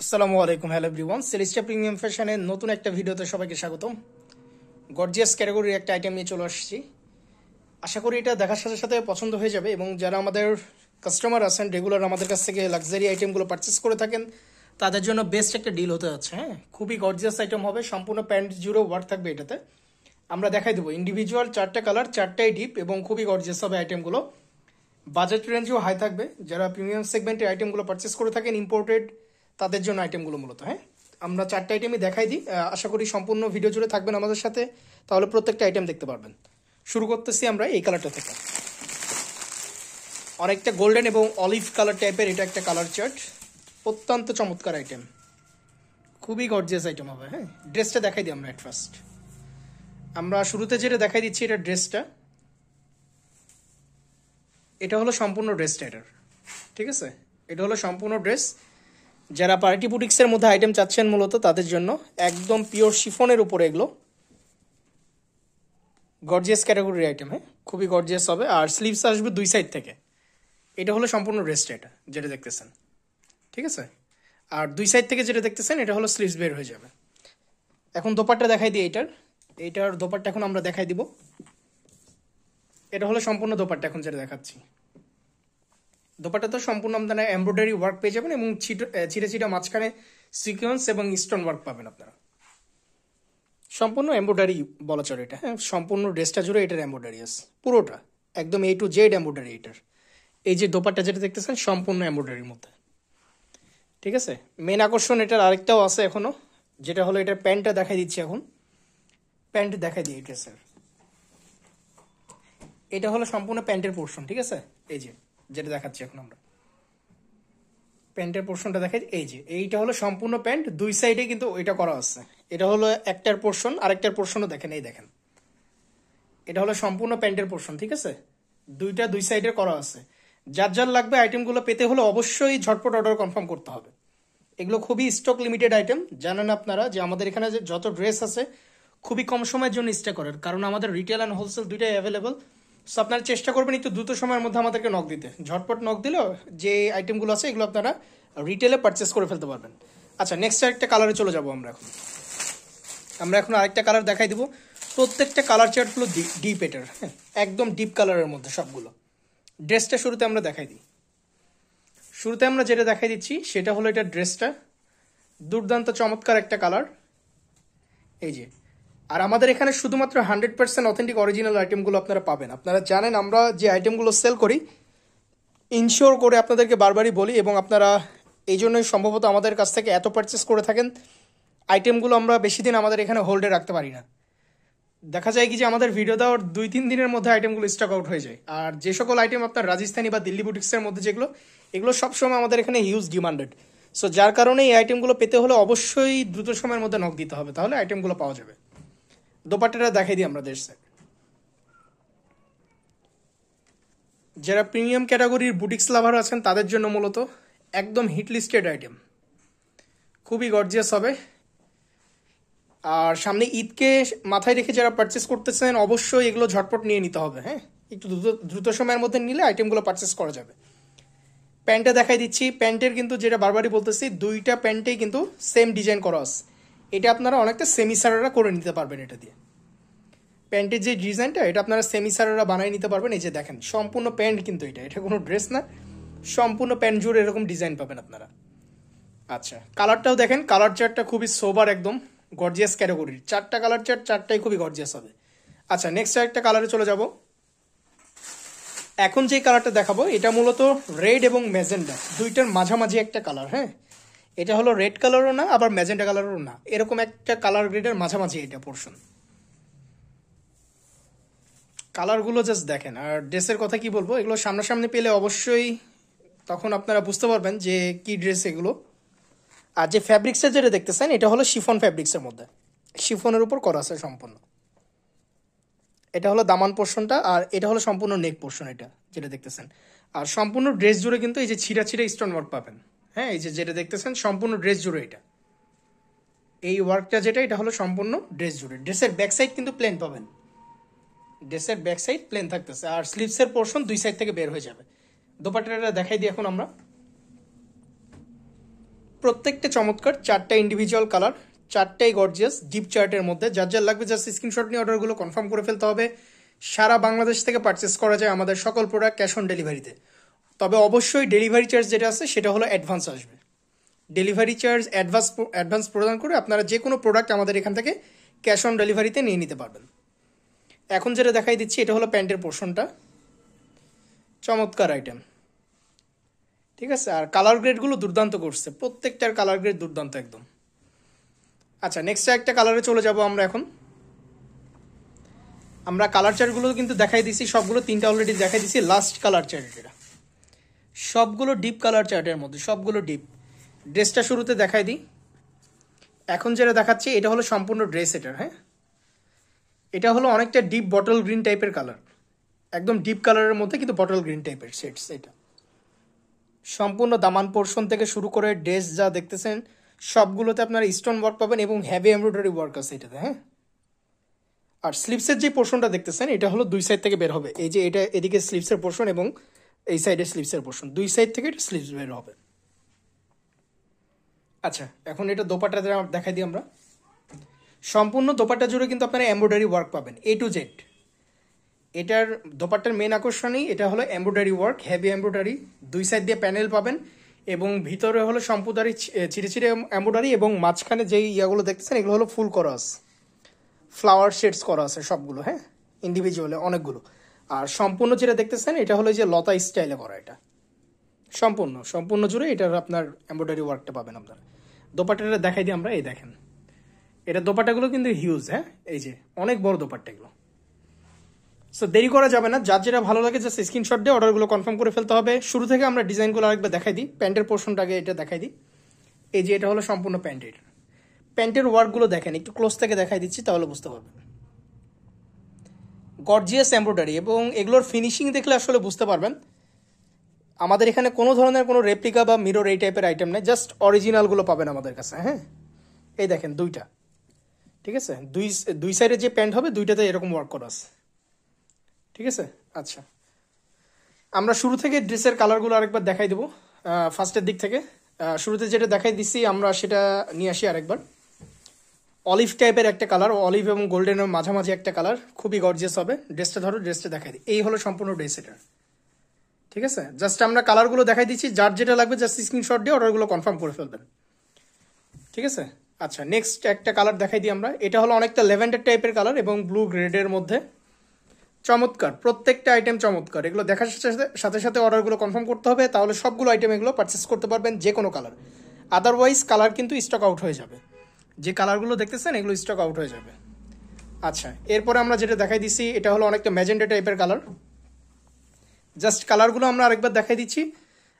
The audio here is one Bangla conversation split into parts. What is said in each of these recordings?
আসসালামু আলাইকুম, হ্যালো এভরিওয়ান। সেলিস্টা প্রিমিয়াম ফ্যাশনের নতুন একটা ভিডিওতে সবাইকে স্বাগতম। গর্জিয়াস ক্যাটাগরির একটা আইটেম নিয়ে চলে আসছি। আশা করি এটা দেখার সাথে সাথে পছন্দ হয়ে যাবে, এবং যারা আমাদের কাস্টমার আছেন রেগুলার আমাদের কাছ থেকে লাক্সারি আইটেমগুলো পারচেস করে থাকেন তাদের জন্য বেস্ট একটা ডিল হতে যাচ্ছে। হ্যাঁ, খুবই গর্জিয়াস আইটেম হবে, সম্পূর্ণ প্যান্ট জুড়েও ওয়ার্ক থাকবে এটাতে। আমরা দেখাই দেবো ইন্ডিভিজুয়াল চারটে কালার, চারটাই ডিপ, এবং খুবই গর্জিয়াস হবে আইটেমগুলো। বাজেট রেঞ্জও হাই থাকবে। যারা প্রিমিয়াম সেগমেন্টের আইটেমগুলো পারচেস করে থাকেন ইম্পোর্টেড, তাদের জন্য আইটেমগুলো মূলত। হ্যাঁ, আমরা চারটে আইটেমই দেখাই দিই। আশা করি সম্পূর্ণ ভিডিও জুড়ে থাকবেন আমাদের সাথে, তাহলে প্রত্যেকটা আইটেম দেখতে পারবেন। শুরু করতেছি আমরা এই কালারটা থেকে। অনেকটা গোল্ডেন এবং অলিভ কালার টাইপের এটা একটা কালার চার্ট, অত্যন্ত চমৎকার আইটেম, খুবই গর্জিয়াস আইটেম হবে। হ্যাঁ, ড্রেসটা দেখাই দিই আমরা এট ফার্স্ট। আমরা শুরুতে যেটা দেখাই দিচ্ছি এটা ড্রেসটা, এটা হলো সম্পূর্ণ ড্রেসটা এটার। ঠিক আছে, এটা হলো সম্পূর্ণ ড্রেস। যারা পার্টি বুটিক্সের মধ্যে আইটেম চাচ্ছেন মূলত তাদের জন্য একদম পিওর শিফনের উপরে এগুলো গর্জিয়াস ক্যাটাগরির আইটেম। হ্যাঁ, খুবই গর্জিয়াস হবে। আর স্লিভস আসবে দুই সাইড থেকে। এটা হলো সম্পূর্ণ ড্রেসটা, এটা যেটা দেখতেছেন। ঠিক আছে, আর দুই সাইড থেকে যেটা দেখতেছেন এটা হলো স্লিভস বের হয়ে যাবে। এখন দোপাট্টা দেখাই দিই এইটার। এইটার দোপাট্টা এখন আমরা দেখাই দিব। এটা হলো সম্পূর্ণ দোপাট্টা এখন যেটা দেখাচ্ছি। দোপাট্টা তো সম্পূর্ণ আপনারা এমব্রয়ডারি ওয়ার্ক পেয়ে যাবেন, এবং ছিটে ছিটে মাঝখানে সিকোয়েন্স এবং স্টোন ওয়ার্ক পাবেন আপনারা। সম্পূর্ণ এমব্রয়ডারি বলা চলে এটা। হ্যাঁ, সম্পূর্ণ ড্রেসটা জুড়ে এটার এমব্রয়ডারি আছে পুরোটা, একদম এ টু জেড এমব্রয়ডারি এটার। এই যে দোপাট্টা যেটা দেখতেছেন সম্পূর্ণ এমব্রয়ডারির মধ্যে। ঠিক আছে, মেন আকর্ষণ এটার আরেকটাও আছে এখনো, যেটা হলো এটার প্যান্টটা দেখাই দিচ্ছি এখন। প্যান্ট দেখাই দিই এই ড্রেসের। এটা হলো সম্পূর্ণ প্যান্টের পোর্শন। ঠিক আছে, এই যে যেটা দেখাচ্ছি এখন আমরা প্যান্টের পোর্শনটা দেখাই। এই যে এইটা হলো সম্পূর্ণ প্যান্ট, দুই সাইডে কিন্তু এটা করা আছে। এটা হলো একটার পোর্শন, আরেকটার পোর্শনও দেখেন, এই দেখেন। এটা হলো সম্পূর্ণ প্যান্টের পোর্শন। ঠিক আছে, দুইটা দুই সাইডে করা আছে। যার যার লাগবে আইটেমগুলো পেতে হলে অবশ্যই ঝটপট অর্ডার কনফার্ম করতে হবে। এগুলো খুবই স্টক লিমিটেড আইটেম। জানেন আপনারা যে আমাদের এখানে যে যত ড্রেস আছে খুবই কম সময়ের জন্য স্টে করার, কারণ আমাদের রিটেল অ্যান্ড হোলসেল দুইটাই অ্যাভেলেবল। সো আপনারা চেষ্টা করবেন একটু দ্রুত সময়ের মধ্যে আমাদেরকে নক দিতে। ঝটপট নক দিলেও যে আইটেমগুলো আছে এগুলো আপনারা রিটেলে পারচেস করে ফেলতে পারবেন। আচ্ছা, নেক্সট আরেকটা কালারে চলে যাবো আমরা এখন। আমরা এখন আরেকটা কালার দেখাই দিব। প্রত্যেকটা কালার চার্টগুলো ডিপ এটার। হ্যাঁ, একদম ডিপ কালারের মধ্যে সবগুলো। ড্রেসটা শুরুতে আমরা দেখাই দিই। শুরুতে আমরা যেটা দেখাই দিচ্ছি সেটা হলো এটা ড্রেসটা, দুর্দান্ত চমৎকার একটা কালার। এই যে, আর আমাদের এখানে শুধুমাত্র 100% অথেন্টিক অরিজিনাল আইটেমগুলো আপনারা পাবেন। আপনারা জানেন আমরা যে আইটেমগুলো সেল করি ইনশিওর করে আপনাদেরকে বারবারই বলি, এবং আপনারা এই জন্যই সম্ভবত আমাদের কাছ থেকে এত পারচেস করে থাকেন। আইটেমগুলো আমরা বেশি দিন আমাদের এখানে হোল্ডে রাখতে পারি না। দেখা যায় কি যে আমাদের ভিডিও দেওয়ার 2-3 দিনের মধ্যে আইটেমগুলো স্টক আউট হয়ে যায়। আর যে সকল আইটেম আপনার রাজস্থানী বা দিল্লি বুটিক্সের মধ্যে যেগুলো, এগুলো সবসময় আমাদের এখানে হিউজ ডিমান্ডেড। সো যার কারণে এই আইটেমগুলো পেতে হলে অবশ্যই দ্রুত সময়ের মধ্যে নক দিতে হবে, তাহলে আইটেমগুলো পাওয়া যাবে। দোপাট্টাটা দেখাই দিই আমরা দেশে। যারা প্রিমিয়াম ক্যাটাগরির বুটিক্স লাভার আছেন তাদের জন্য মূলত একদম হিট লিস্টেড আইটেম, খুবই গর্জিয়াস হবে। আর সামনে ঈদকে মাথায় রেখে যারা পারচেস করতেছেন অবশ্যই এগুলো ঝটপট নিয়ে নিতে হবে। হ্যাঁ, একটু দ্রুত দ্রুত সময়ের মধ্যে নিলে আইটেমগুলো পারচেস করা যাবে। প্যান্টটা দেখাই দিচ্ছি। প্যান্টের কিন্তু যেটা বারবারই বলতেছি, দুইটা প্যান্টেই কিন্তু সেম ডিজাইন করা আছে। এটা আপনারা অনেকটা সেমি সারারা করে নিতে পারবেন এটা দিয়ে। প্যান্টের যে ডিজাইনটা এটা আপনারা সেমি সারারা বানিয়ে নিতে পারবেন। এই যে দেখেন সম্পূর্ণ প্যান্ট, কিন্তু এটা কোনো ড্রেস না, সম্পূর্ণ প্যান্ট জুড়ে এরকম ডিজাইন পাবেন আপনারা। আচ্ছা, কালারটাও দেখেন, কালার চার্টটা খুবই সোবার, একদম গর্জিয়াস ক্যাটাগরির। চারটা কালার চার্ট, চারটাই খুবই গর্জিয়াস হবে। আচ্ছা, নেক্সট একটা কালারে চলে যাব। এখন যে কালারটা দেখাবো এটা মূলত রেড এবং ম্যাজেন্ডা দুইটার মাঝামাঝি একটা কালার। হ্যাঁ, এটা হলো রেড কালারও না আবার ম্যাজেন্ডা কালারও না, এরকম একটা কালার গ্রেডের মাঝামাঝি এটা পোর্শন। কালারগুলো জাস্ট দেখেন। আর ড্রেসের কথা কি বলবো, এগুলো সামনাসামনি পেলে অবশ্যই তখন আপনারা বুঝতে পারবেন যে কি ড্রেস এগুলো। আর যে ফ্যাব্রিক্সের যেটা দেখতেছেন এটা হলো শিফন ফ্যাব্রিক্সের মধ্যে, শিফনের উপর করা আছে সম্পূর্ণ। এটা হলো দামান পোর্শনটা, আর এটা হলো সম্পূর্ণ নেক পোর্শন এটা যেটা দেখতেছেন। আর সম্পূর্ণ ড্রেস জুড়ে কিন্তু এই যে ছিঁড়া ছিঁড়া স্টোন ওয়ার্ক পাবেন। হ্যাঁ, এই যে যেটা দেখতেছেন সম্পূর্ণ ড্রেস জুড়ে এটা, এই ওয়ার্কটা যেটা এটা হলো সম্পূর্ণ ড্রেস জুড়ে। ড্রেসের ব্যাক সাইড কিন্তু প্লেন পাবেন, ড্রেসের ব্যাক সাইড প্লেন থাকতেছে, আর স্লিভসের পোর্শন দুই সাইড থেকে বের হয়ে যাবে। দোপাট্টাটা দেখাই দিই এখন আমরা। প্রত্যেকটা চমৎকার, 4টা ইন্ডিভিজুয়াল কালার, 4টাই গর্জিয়াস, ডিপ চার্টের মধ্যে। যার যার লাগবে জাস্ট স্ক্রিনশট নিয়ে অর্ডারগুলো কনফার্ম করে ফেলতে হবে। সারা বাংলাদেশ থেকে পারচেস করা যায় আমাদের সকল প্রোডাক্ট ক্যাশ অন ডেলিভারিতে। তবে অবশ্যই ডেলিভারি চার্জ যেটা আছে সেটা হলো অ্যাডভান্স আসবে। ডেলিভারি চার্জ অ্যাডভান্স প্রদান করে আপনারা যে কোনো প্রোডাক্ট আমাদের এখান থেকে ক্যাশ অন ডেলিভারিতে নিয়ে নিতে পারবেন। এখন যেটা দেখাই দিচ্ছি এটা হলো প্যান্টের পোর্শনটা, চমৎকার আইটেম, ঠিক আছে। আর কালার গ্রেডগুলো দুর্দান্ত করছে, প্রত্যেকটার কালার গ্রেড দুর্দান্ত একদম। আচ্ছা, নেক্সট একটা কালারে চলে যাব আমরা। এখন আমরা কালার চার্টগুলো কিন্তু দেখাই দিছি, সবগুলো 3টা অলরেডি দেখাই দিছি। লাস্ট কালার চার্ট এটা, সবগুলো ডিপ কালার চার্টের মধ্যে, সবগুলো ডিপ। ড্রেসটা শুরুতে দেখাই দিই। এখন যেটা দেখাচ্ছি এটা হলো সম্পূর্ণ ড্রেস এটার। হ্যাঁ, এটা হলো অনেকটা ডিপ বটল গ্রিন টাইপের কালার, একদম ডিপ কালারের মধ্যে কিন্তু বটল গ্রিন টাইপের শেডস। এটা সম্পূর্ণ দামান পোর্শন থেকে শুরু করে ড্রেস যা দেখতেছেন সবগুলোতে আপনারা স্টোন ওয়ার্ক পাবেন এবং হেভি এমব্রয়ডারি ওয়ার্ক আছে এটাতে। হ্যাঁ, আর স্লিভসের যে পোর্শনটা দেখতেছেন এটা হলো দুই সাইড থেকে বের হবে। এই যে এটা এদিকে স্লিভসের পোর্শন এবং এই সাইডে স্লিভসের পোর্শন, দুই সাইড থেকে এটা স্লিভস বের হবে। আচ্ছা, এখন এটা দোপাট্টাটা দেখাই দিই আমরা। সম্পূর্ণ দোপাট্টা জুড়ে কিন্তু আপনারা এমব্রয়ডারি ওয়ার্ক পাবেন A to Z। এটার দোপাট্টার মেন আকর্ষণই এটা হলো এমব্রয়ডারি ওয়ার্ক, হেভি এমব্রয়ডারি, দুই সাইড দিয়ে প্যানেল পাবেন এবং ভিতরে হলো সম্পূর্ণ চিরে চিরে এমব্রয়ডারি এবং মাঝখানে যেই ইয়াগুলো দেখতেছেন এগুলো হলো ফুল করা আছে, ফ্লাওয়ার শেডস করা আছে সবগুলো। হ্যাঁ, ইন্ডিভিজুয়ালে অনেকগুলো। আর সম্পূর্ণ যেটা দেখতেছেন এটা হলো যে লতা স্টাইলে করা, এটা সম্পূর্ণ জুড়ে এটার আপনার এমব্রয়ডারি ওয়ার্কটা পাবেন আপনারা। দোপাট্টাটা দেখাই দিই আমরা। এই দেখেন, এটা দোপাট্টাগুলো কিন্তু হিউজ। হ্যাঁ, এই যে অনেক বড় দোপাট্টা এগুলো। সো দেরি করা যাবে না, যার যেটা ভালো লাগে জাস্ট স্ক্রিনশট দিয়ে অর্ডারগুলো কনফার্ম করে ফেলতে হবে। শুরু থেকে আমরা ডিজাইনগুলো আরেকবার দেখাই দিই। প্যান্টের পোর্শনটাকে এটা দেখাই দিই। এই যে এটা হলো সম্পূর্ণ প্যান্টের ওয়ার্কগুলো দেখেন, একটু ক্লোজ থেকে দেখাই দিচ্ছি তাহলে বুঝতে পারবেন। গর্জিয়াস এমব্রয়ডারি এবং এগুলোর ফিনিশিং দেখলে আসলে বুঝতে পারবেন আমাদের এখানে কোনো ধরনের কোনো রেপ্লিকা বা মিরর এই টাইপের আইটেম নেই, জাস্ট অরিজিনালগুলো পাবেন আমাদের কাছে। হ্যাঁ, এই দেখেন দুইটা, ঠিক আছে। দুই সাইডে যে প্যান্ট হবে দুইটাতে এরকম ওয়ার্ক করা আছে, ঠিক আছে। আচ্ছা, আমরা শুরু থেকে ড্রেসের কালারগুলো আরেকবার দেখাই দেবো। ফার্স্টের দিক থেকে শুরুতে যেটা দেখাই দিচ্ছি আমরা সেটা নিয়ে আসি আরেকবার। অলিভ টাইপের একটা কালার, অলিভ এবং গোল্ডেনের মাঝামাঝি একটা কালার, খুবই গর্জিয়াস হবে। ড্রেসটা ধরো, ড্রেসটা দেখাই দিই। এই হলো সম্পূর্ণ ড্রেস এটা, ঠিক আছে। জাস্ট আমরা কালারগুলো দেখাই দিচ্ছি, যার যেটা লাগবে জাস্ট স্ক্রিনশট দিয়ে অর্ডারগুলো কনফার্ম করে ফেলবেন, ঠিক আছে। আচ্ছা, নেক্সট একটা কালার দেখাই দিই আমরা। এটা হলো অনেকটা ল্যাভেন্ডার টাইপের কালার এবং ব্লু গ্রেডের মধ্যে, চমৎকার। প্রত্যেকটা আইটেম চমৎকার। এগুলো দেখার সাথে সাথে অর্ডারগুলো কনফার্ম করতে হবে, তাহলে সবগুলো আইটেম এগুলো পারচেস করতে পারবেন, যে কোনো কালার। আদারওয়াইজ কালার কিন্তু স্টক আউট হয়ে যাবে, যে কালারগুলো দেখতেছেন এগুলো স্টক আউট হয়ে যাবে। আচ্ছা, এরপরে আমরা যেটা দেখাই দিচ্ছি এটা হলো অনেকটা ম্যাজেন্ডা টাইপের কালার। জাস্ট কালারগুলো আমরা আরেকবার দেখাই দিচ্ছি,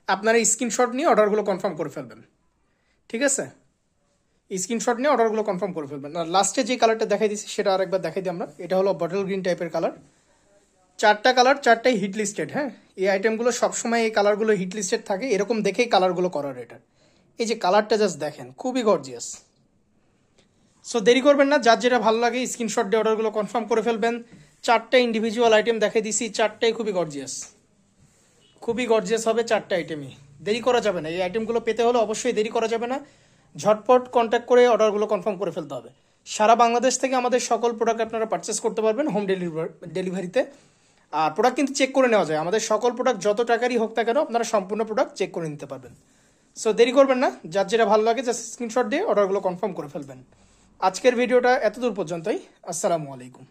আপনারা স্ক্রিনশট নিয়ে অর্ডারগুলো কনফার্ম করে ফেলবেন, ঠিক আছে। স্ক্রিনশট নিয়ে অর্ডারগুলো কনফার্ম করে ফেলবেন। আর লাস্টে যে কালারটা দেখাই দিচ্ছি সেটা আরেকবার দেখাই দিই আমরা। এটা হলো বটল গ্রিন টাইপের কালার। 4টা কালার, 4টাই হিট লিস্টেড। হ্যাঁ, এই আইটেমগুলো সবসময় এই কালারগুলো হিট লিস্টেড থাকে, এরকম দেখেই কালারগুলো করার এটা। এই যে কালারটা জাস্ট দেখেন, খুবই গর্জিয়াস। সো দেরি করবেন না, যার যেটা ভালো লাগে স্ক্রিনশট দিয়ে অর্ডারগুলো কনফার্ম করে ফেলবেন। 4টা ইন্ডিভিজুয়াল আইটেম দেখাই দিছি, 4টাই খুবই গর্জিয়াস হবে 4টা আইটেমই। দেরি করা যাবে না, এই আইটেমগুলো পেতে হলে অবশ্যই দেরি করা যাবে না, ঝটপট কন্ট্যাক্ট করে অর্ডারগুলো কনফার্ম করে ফেলতে হবে। সারা বাংলাদেশ থেকে আমাদের সকল প্রোডাক্ট আপনারা পারচেস করতে পারবেন হোম ডেলিভারিতে। আর প্রোডাক্ট কিন্তু চেক করে নেওয়া যায়, আমাদের সকল প্রোডাক্ট যত টাকারই হোক না কেন আপনারা সম্পূর্ণ প্রোডাক্ট চেক করে নিতে পারবেন। সো দেরি করবেন না, যার যেটা ভালো লাগে জাস্ট স্ক্রিনশট দিয়ে অর্ডারগুলো কনফার্ম করে ফেলবেন। আজকের ভিডিওটা এতদূর পর্যন্তই। আসসালামু আলাইকুম।